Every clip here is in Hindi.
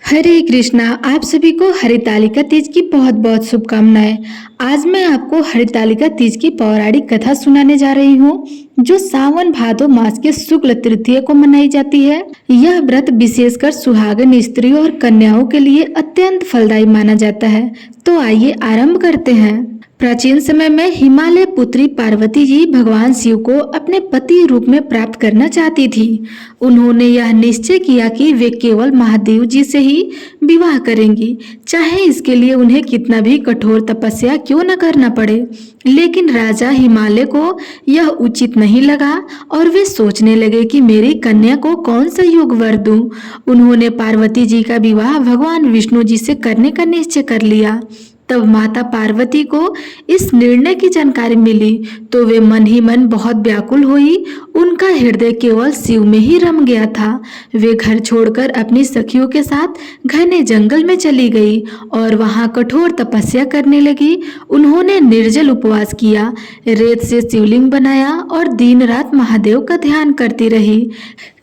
हरे कृष्णा। आप सभी को हरितालिका तीज की बहुत बहुत शुभकामनाएं। आज मैं आपको हरितालिका तीज की पौराणिक कथा सुनाने जा रही हूँ, जो सावन भादो मास के शुक्ल तृतीया को मनाई जाती है। यह व्रत विशेषकर सुहागन स्त्रियों और कन्याओं के लिए अत्यंत फलदायी माना जाता है। तो आइए आरंभ करते हैं। प्राचीन समय में हिमालय पुत्री पार्वती जी भगवान शिव को अपने पति रूप में प्राप्त करना चाहती थी। उन्होंने यह निश्चय किया कि वे केवल महादेव जी से ही विवाह करेंगी, चाहे इसके लिए उन्हें कितना भी कठोर तपस्या क्यों न करना पड़े। लेकिन राजा हिमालय को यह उचित नहीं लगा और वे सोचने लगे कि मेरी कन्या को कौन सा योग वर दूं। उन्होंने पार्वती जी का विवाह भगवान विष्णु जी से करने का निश्चय कर लिया। तब माता पार्वती को इस निर्णय की जानकारी मिली तो वे मन ही मन बहुत व्याकुल हुई। उनका हृदय केवल शिव में ही रम गया था। वे घर छोड़कर अपनी सखियों के साथ घने जंगल में चली गई और वहां कठोर तपस्या करने लगी। उन्होंने निर्जल उपवास किया, रेत से शिवलिंग बनाया और दिन रात महादेव का ध्यान करती रही।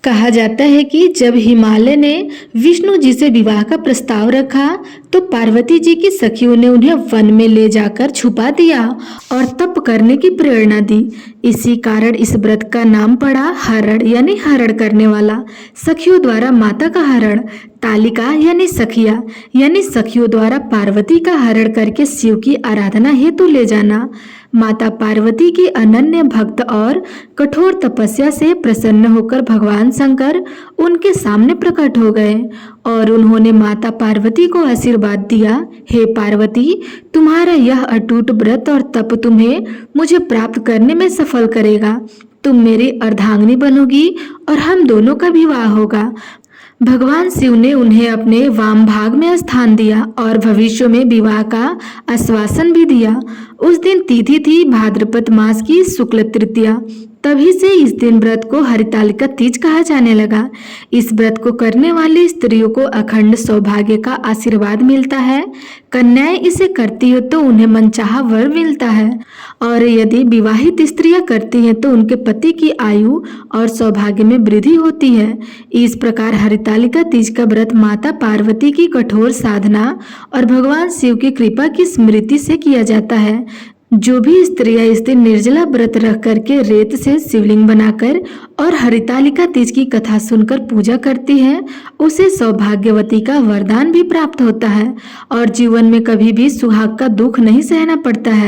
कहा जाता है कि जब हिमालय ने विष्णु जी से विवाह का प्रस्ताव रखा तो पार्वती जी की सखियों ने उन्हें वन में ले जाकर छुपा दिया और तप करने की प्रेरणा दी। इसी कारण इस व्रत का नाम पड़ा हरण, यानी हरण करने वाला। सखियों द्वारा माता का हरण, तालिका यानी सखिया, यानी सखियों द्वारा पार्वती का हरण करके शिव की आराधना हेतु ले जाना। माता पार्वती की अनन्य भक्त और कठोर तपस्या से प्रसन्न होकर भगवान शंकर उनके सामने प्रकट हो गए और उन्होंने माता पार्वती को आशीर्वाद दिया। हे पार्वती, तुम्हारा यह अटूट व्रत और तप तुम्हें मुझे प्राप्त करने में सफल करेगा। तुम मेरी अर्धांगिनी बनोगी और हम दोनों का विवाह होगा। भगवान शिव ने उन्हें अपने वाम भाग में स्थान दिया और भविष्य में विवाह का आश्वासन भी दिया। उस दिन तिथि थी भाद्रपद मास की शुक्ल तृतीया। तभी से इस दिन व्रत को हरितालिका तीज कहा जाने लगा। इस व्रत को करने वाली स्त्रियों को अखंड सौभाग्य का आशीर्वाद मिलता है। कन्याएं इसे करती हो तो उन्हें मनचाहा वर मिलता है और यदि विवाहित स्त्रियां करती हैं तो उनके पति की आयु और सौभाग्य में वृद्धि होती है। इस प्रकार हरितालिका तीज का व्रत माता पार्वती की कठोर साधना और भगवान शिव की कृपा की स्मृति से किया जाता है। जो भी स्त्रियां इस दिन निर्जला व्रत रख करके रेत से शिवलिंग बनाकर और हरितालिका तीज की कथा सुनकर पूजा करती हैं, उसे सौभाग्यवती का वरदान भी प्राप्त होता है और जीवन में कभी भी सुहाग का दुख नहीं सहना पड़ता है।